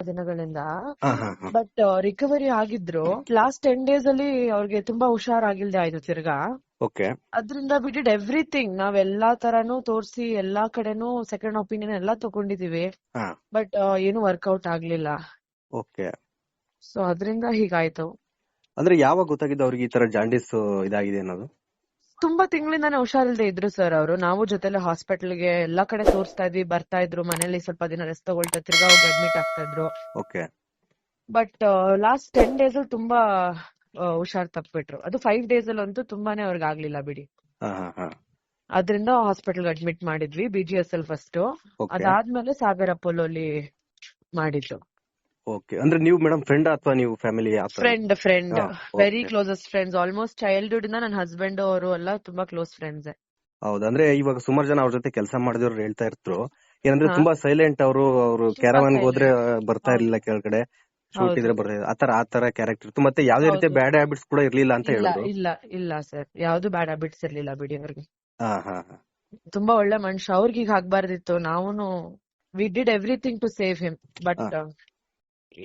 ದಿನಗಳಿಂದ. ಹಾ ಹಾ ಹಾ ಬಟ್ ರಿಕವರಿ ಆಗಿದ್ರು. ಲಾಸ್ಟ್ 10 days ಅಲ್ಲಿ ಅವ್ರಿಗೆ ತುಂಬಾ ಹುಷಾರಾಗಿಲ್ದೆ ಆಯ್ತು ತಿರ್ಗಾ. ಓಕೆ ಅದ್ರಿಂದ ವಿ ಡಿಡ್ ಎವ್ರಿಥಿಂಗ್. ನಾವ್ ಎಲ್ಲಾ ತರಾನು ತೋರ್ಸಿ ಎಲ್ಲಾ ಕಡೆನೂ ಸೆಕೆಂಡ್ ಒಪಿನಿಯನ್ ಎಲ್ಲಾ ತಗೊಂಡಿದೀವಿ. ಹಾ ಬಟ್ ಏನು ವರ್ಕೌಟ್ ಆಗ್ಲಿಲ್ಲ. ಓಕೆ. ಸೊ ಅದ್ರಿಂದ ಹೀಗಾಯ್ತು. ಅಂದ್ರೆ ಯಾವಾಗ ಗೊತ್ತಾಗಿದ್ದು ಅವ್ರಿಗೆ ಈ ತರ ಜಾಂಡೀಸ್ ಇದಾಗಿದೆ ಅನ್ನೋದು? ತುಂಬಾ ತಿಂಗಳಿಂದಾನೇ ಹುಷಾರಿಲ್ದೆ ಇದ್ರು ಸರ್ ಅವರು. ನಾವು ಜೊತೆಲೆ ಹಾಸ್ಪಿಟಲ್ಗೆ ಎಲ್ಲಾ ಕಡೆ ತೋರಿಸ್ತಾ ಇದ್ವಿ, ಬರ್ತಾ ಇದ್ರು. ಮನೇಲಿ ಸ್ವಲ್ಪ ದಿನ ರೆಸ್ಟ್ ತಗೊಳ್ತಾ ತಿರ್ಗಾ ಹೋಗಿ ಅಡ್ಮಿಟ್ ಆಗ್ತಾ ಇದ್ರು. ಓಕೆ. ಬಟ್ ಲಾಸ್ಟ್ 10 days ಅಲ್ಲಿ ತುಂಬಾ ಹುಷಾರ್ ತಪ್ಪಿಬಿಟ್ರು. ಅದು 5 days ಅಲ್ಲಿ ಅಂತೂ ತುಂಬಾನೇ ಅವ್ರಿಗೆ ಆಗ್ಲಿಲ್ಲ ಬಿಡಿ. ಹಾ ಹಾ ಹಾ ಅದ್ರಿಂದ ಹಾಸ್ಪಿಟಲ್ ಅಡ್ಮಿಟ್ ಮಾಡಿದ್ವಿ, BGSL ಫಸ್ಟ್. ಓಕೆ ಅದಾದ್ಮೇಲೆ ಸಾಗರ್ ಅಪೋಲೋಲಿ ಮಾಡಿದ್ದು. ಓಕೆ. ಅಂದ್ರೆ ನೀವು ಮೇಡಮ್ ಫ್ರೆಂಡ್ ಅಥವಾ ನೀವು ಫ್ಯಾಮಿಲಿ? ಫ್ರೆಂಡ್ ಹಾ, very okay. Closest friends. Almost childhood ಇಂದ ನನ್ನ ಹಸ್ಬೆಂಡ್ ಅವರು ಎಲ್ಲ ತುಂಬಾ ಕ್ಲೋಸ್ ಫ್ರೆಂಡ್ಸ್. ಹೌದು. ಅಂದ್ರೆ ಇವಾಗ ಸುಮಾರು ಜನ ಅವ್ರ ಜೊತೆ ಕೆಲಸ ಮಾಡಿದವ್ರು ಹೇಳ್ತಾ ಇರ್ತರು, ಏನಂದ್ರೆ ಹಾ. ತುಂಬಾ ಸೈಲೆಂಟ್ ಅವರು ತುಂಬಾ ಕ್ಯಾರವಾನ್ ಹೋದ್ರೆ silent. ಬರ್ತಾ ಹೌದು. ಇರ್ಲಿಲ್ಲ ಕೆಳಗಡೆ, ಶೂಟ್ ಹೌದು. ಇದ್ರೆ ಬರ್ತಾ ಆತರ ಕ್ಯಾರೆಕ್ಟರ್ ಇತ್ತು. ಮತ್ತೆ ಯಾವ್ದೇ ರೀತಿ ಹೌದು. ಬ್ಯಾಡ್ ಹ್ಯಾಬಿಟ್ಸ್ ಕೂಡ ಇರ್ಲಿಲ್ಲ ಅಂತ ಇಲ್ಲ ಹೇಳಿದ್ರು. ಇಲ್ಲ ಇಲ್ಲ ಸರ್, ಯಾವ್ದು ಬ್ಯಾಡ್ ಹ್ಯಾಬಿಟ್ಸ್ ಇರ್ಲಿಲ್ಲ ಬಿಡಿ ಅವ್ರಿಗೆ. ಹಾ ಹಾ ಹಾ ತುಂಬಾ ಒಳ್ಳೆ ಮನುಷ್ಯ. ಅವ್ರಿಗೆ ಈಗ ಆಗ್ಬಾರ್ದಿತ್ತು. ನಾವುನು we did everything to save him. But ಹಾ.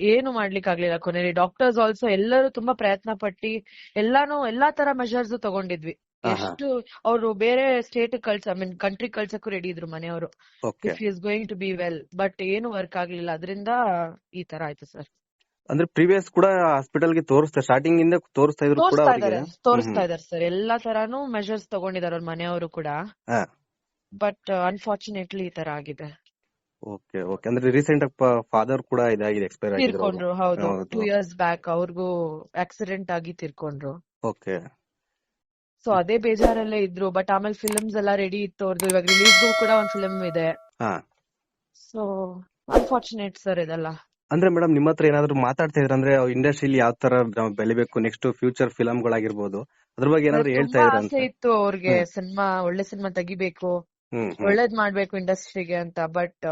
ಏನು ಮಾಡ್ಲಿಕ್ಕೆ ಆಗ್ಲಿಲ್ಲ. ಕೊನೆಯಲ್ಲಿ ಡಾಕ್ಟರ್ಸ್ ಆಲ್ಸೋ ಎಲ್ಲರೂ ತುಂಬಾ ಪ್ರಯತ್ನ ಪಟ್ಟಿ ಎಲ್ಲಾ ತರ ಮೆಷರ್ಸ್ ತಗೊಂಡಿದ್ವಿ. ಹಾ ಹಾ ಎಷ್ಟು ಅವರು ಬೇರೆ ಸ್ಟೇಟ್ ಕಂಟ್ರಿ ಕಳ್ಸಕ್ಕೂ ರೆಡಿ ಇದ್ರು ಮನೆಯವರು, okay. If is going to be well. But ಏನು ವರ್ಕ್ ಆಗ್ಲಿಲ್ಲ. ಅದರಿಂದ ಈ ತರ ಆಯ್ತು ಸರ್. ಅಂದ್ರೆ ಪ್ರೀವಿಯಸ್ ಕೂಡ ಹಾಸ್ಪಿಟಲ್ ಗೆ ಸ್ಟಾರ್ಟಿಂಗ್ ಇಂದ ತೋರಿಸ್ತಾ ಇದ್ರು ಕೂಡ ಅವರಿಗೆ? ತೋರಿಸ್ತಾ ಇದಾರೆ ಸರ್. ಎಲ್ಲಾ ತರಾನು ಮೆಷರ್ಸ್ ತಗೊಂಡಿದಾರೆ ಅವ್ರ ಮನೆಯವರು ಕೂಡ. ಹಾ. ಬಟ್ ಅನ್ಫಾರ್ಚುನೇಟ್ಲಿ ಈ ತರ ಆಗಿದೆ. Okay okay. ಅಂದ್ರೆ ರೀಸೆಂಟ್ ಫಾದರ್ ಕೂಡ ಇದಾಗಿದೆ, ಎಕ್ಸ್ಪೈರ್ ಆಗಿದ್ರು. ತೀರ್ಕೊಂಡ್ರು. ಹೌದು, ಹೌದು. 2 years ಬ್ಯಾಕ್ ಅವ್ರಿಗೂ ಆಕ್ಸಿಡೆಂಟ್ ಆಗಿ ತೀರ್ಕೊಂಡ್ರು. ಓಕೆ. ಸೊ ಅದೇ ಬೇಜಾರಲ್ಲೇ ಇದ್ರು. ಬಟ್ ಆಮೇಲೆ ಫಿಲ್ಮ್ಸ್ ಎಲ್ಲ ರೆಡಿ ಇತ್ತು ಅವ್ರದ್ದು. ಇವಾಗ ರಿಲೀಸ್ಗೂ ಕೂಡ ಒಂದ್ ಫಿಲ್ಮ್ ಇದೆ. ಹಾ. ಸೊ ಅನ್ಫಾರ್ಚುನೇಟ್ ಸರ್ ಇದೆಲ್ಲ. ಅಂದ್ರೆ ಮೇಡಮ್ ನಿಮ್ಮ ಹತ್ರ ಏನಾದ್ರು ಮಾತಾಡ್ತಾ ಇದ್ರ, ಅಂದ್ರೆ ಇಂಡಸ್ಟ್ರಿಲಿ ಯಾವ ತರ ಬೆಳಿಬೇಕು, ನೆಕ್ಸ್ಟ್ ಫ್ಯೂಚರ್ ಫಿಲಂ ಗಳಾಗಿರ್ಬೋದು, ಅದ್ರ ಬಗ್ಗೆ ಏನಾದ್ರು ಹೇಳ್ತಾ ತುಂಬಾ ಇದ್ರ ಅಂತ? ಆಸೆ ಇತ್ತು ಅವ್ರಿಗೆ. ಒಳ್ಳೆ ಸಿನಿಮಾ ತೆಗಿಬೇಕು, ಒಳ್ಳೇದ್ ಮಾಡ್ಬೇಕು ಇಂಡಸ್ಟ್ರಿಗೆ ಅಂತ. But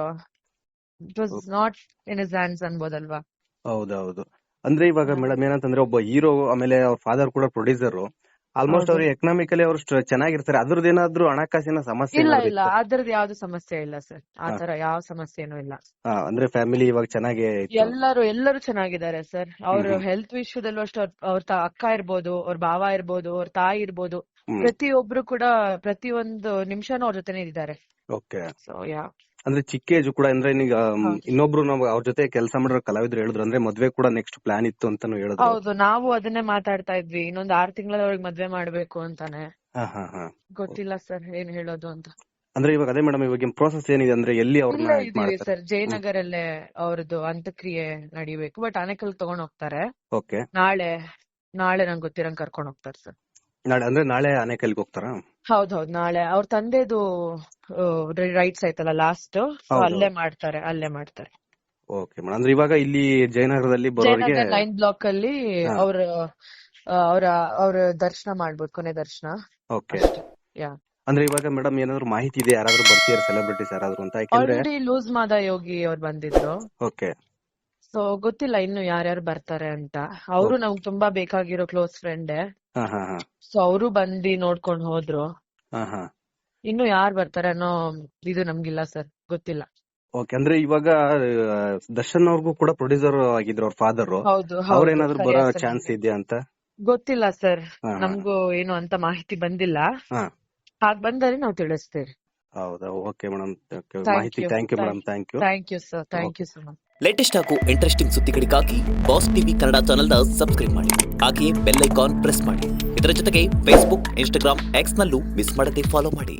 it was not in his hands ಅನ್ಬೋದಲ್ವಾ. ಹೌದೌದು. ಅಂದ್ರೆ ಇವಾಗ ಮೇಡಮ್ ಏನಂತಂದ್ರೆ ಒಬ್ಬ ಹೀರೋ, ಆಮೇಲೆ ಅವ್ರ ಫಾದರ್ ಕೂಡ ಪ್ರೊಡ್ಯೂಸರ್, ಆಲ್ಮೋಸ್ಟ್ ಹೌದು. ಅವ್ರು ಎಕನಾಮಿಕಲಿ ಅವ್ರು ಚೆನ್ನಾಗಿರ್ತಾರೆ. ಅದ್ರದ್ದು ಏನಾದ್ರು ಹಣಕಾಸಿನ ಸಮಸ್ಯೆ ಇಲ್ಲ ಏನಾದ್ರು ಇಲ್ಲ, ಇತ್ತಾ? ಅದ್ರದ್ದು ಯಾವ್ದು ಸಮಸ್ಯೆ ಇಲ್ಲ ಸರ್. ಆತರ ಯಾವ ಸಮಸ್ಯೆನೂ ಇಲ್ಲ. ಅಂದ್ರೆ ಫ್ಯಾಮಿಲಿ ಇವಾಗ ಚೆನ್ನಾಗೇ ಇತ್ತು? ಎಲ್ಲರೂ ಚೆನ್ನಾಗಿದ್ದಾರೆ ಸರ್. ಅವ್ರ ಹೆಲ್ತ್ ವಿಷಯದಲ್ಲೂ ಅಷ್ಟು ಅವ್ರ ಅಕ್ಕ ಇರ್ಬೋದು, ಅವ್ರ ಭಾವ ಇರ್ಬೋದು, ಅವ್ರ ತಾಯಿ ಇರ್ಬೋದು, ಪ್ರತಿಯೊಬ್ರು ಕೂಡ ಪ್ರತಿಯೊಂದು ನಿಮಿಷನೂ ಅವ್ರ ಜೊತೆನೇ ಇದ್ದಾರೆ. ಓಕೆ. So yeah. ಅಂದ್ರೆ ಚಿಕ್ಕ ಏಜ್ ಕೂಡ, ಅಂದ್ರೆ ಈಗ ಇನ್ನೊಬ್ರು ನಾವು ಅವ್ರ ಜೊತೆ ಕೆಲಸ ಮಾಡಿರೋ ಕಲಾವಿದ್ರು ಹೇಳಿದ್ರು, ಅಂದ್ರೆ ಮದ್ವೆ ಕೂಡ ನೆಕ್ಸ್ಟ್ ಪ್ಲಾನ್ ಇತ್ತು ಅಂತಾನು ಹೇಳಿದ್ರು. ಹೌದು, ನಾವು ಅದನ್ನೇ ಮಾತಾಡ್ತಾ ಇದ್ವಿ. ಇನ್ನೊಂದ್ 6 ತಿಂಗಳಲ್ಲಿ ಅವ್ರಿಗೆ ಮದ್ವೆ ಮಾಡ್ಬೇಕು ಅಂತಾನೆ. ಹಾ ಹಾ ಹಾ ಗೊತ್ತಿಲ್ಲ ಸರ್ ಏನ್ ಹೇಳೋದು ಅಂತ. ಅಂದ್ರೆ ಇವಾಗ ಅದೇ ಮೇಡಮ್, ಇವಾಗ ಪ್ರೋಸೆಸ್ ಏನಿದೆ ಅಂದ್ರೆ ಎಲ್ಲಿ ಅವ್ರನ್ನ ಇಲ್ಲೇ ಇದ್ ಇದೀವಿ ಮಾಡ್ತಾರೆ? ಸರ್, ಜಯನಗರಲ್ಲೇ ಅವ್ರದ್ದು ಅಂತ್ಯಕ್ರಿಯೆ ನಡಿಬೇಕು. ಬಟ್ ಆನೇಕಲ್ ತಗೊಂಡ್ ಹೋಗ್ತಾರೆ. ಓಕೆ. ನಾಳೆ ನಂಗೆ ಗೊತ್ತಿರಂಗ್ ಕರ್ಕೊಂಡ್ ಹೋಗ್ತಾರೆ ಸರ್. ನಾಳೆ ಆನೇಕಲ್ಗೆ ಹೋಗ್ತಾರಾ? ಹೌದೌದು, ನಾಳೆ ಅವ್ರ ತಂದೆದು ರೈಟ್ಸ್ ಆಯ್ತಲ್ಲ ಲಾಸ್ಟ್, ಅಲ್ಲೇ ಮಾಡ್ತಾರೆ. Okay madam. ಅಂದ್ರೆ ಇವಾಗ ಇಲ್ಲಿ ಜಯನಗರದಲ್ಲಿ ಬರೋರಿಗೆ 9 ಬ್ಲಾಕ್ ಅಲ್ಲಿ ಅವ್ರ ದರ್ಶನ ಮಾಡ್ಬೋದು, ಕೊನೆ ದರ್ಶನ. ಓಕೆ. ಅಂದ್ರೆ ಇವಾಗ ಮೇಡಮ್ ಏನಾದ್ರು ಮಾಹಿತಿ ಇದೆ, ಯಾರಾದ್ರೂ ಬರ್ತೀರಾ ಸೆಲೆಬ್ರಿಟೀಸ್ ಯಾರಾದ್ರೂ ಅಂತ? ಯಾಕಂದ್ರೆ ಆಲ್ರೆಡಿ ಲೂಸ್ ಮಾದ ಯೋಗಿ ಅವ್ರು ಬಂದಿದ್ರು. ಓಕೆ. ಸೊ ಗೊತ್ತಿಲ್ಲ ಇನ್ನು ಯಾರ್ಯಾರು ಬರ್ತಾರೆ ಅಂತ. ಅವರು ನಮ್ಗೆ ತುಂಬಾ ಬೇಕಾಗಿರೋ ಕ್ಲೋಸ್ ಫ್ರೆಂಡ್. ಹಾ ಹಾ ಹಾ ಸೊ ಅವರು ಬಂದಿ ನೋಡ್ಕೊಂಡ್ ಹೋದ್ರು. ಹಾ ಹಾ ಇನ್ನು ಯಾರು ಬರ್ತಾರೆ ಅನ್ನೋ ಇದು ನಮ್ಗಿಲ್ಲ ಸರ್, ಗೊತ್ತಿಲ್ಲ. ಓಕೆ. ಅಂದ್ರೆ ಇವಾಗ ದರ್ಶನ್ ಅವ್ರಿಗೂ ಕೂಡ ಪ್ರೊಡ್ಯೂಸರ್ ಆಗಿದ್ರು ಅವ್ರ ಫಾದರ್. ಹೌದು, ಅವ್ರೇನಾದ್ರು ಬರೋ ಚಾನ್ಸ್ ಇದೆಯಾ ಅಂತ? ಗೊತ್ತಿಲ್ಲ ಸರ್, ನಮ್ಗೂ ಏನು ಅಂತ ಮಾಹಿತಿ ಬಂದಿಲ್ಲ. ಹಾಗ್ ಬಂದರೆ ನಾವು ತಿಳಿಸ್ತೇವೆ. ಹೌದಾ? ಓಕೆ ಮೇಡಮ್, ಮಾಹಿತಿ thank you madam. Thank you sir, thank you so much. Latest ಹಾಗೂ ಇಂಟ್ರೆಸ್ಟಿಂಗ್ ಸುದ್ದಿಗಳಿಗಾಗಿ ಬಾಸ್ ಟಿವಿ ಕನ್ನಡ ಚಾನೆಲ್ನ ಸಬ್ಸ್ಕ್ರೈಬ್ ಮಾಡಿ. ಹಾಗೆಯೇ ಬೆಲ್ ಐಕಾನ್ ಪ್ರೆಸ್ ಮಾಡಿ. ಇದರ ಜೊತೆಗೆ ಫೇಸ್ಬುಕ್, ಇನ್ಸ್ಟಾಗ್ರಾಮ್, ಎಕ್ಸ್ ನಲ್ಲೂ ಮಿಸ್ ಮಾಡದೆ ಫಾಲೋ ಮಾಡಿ.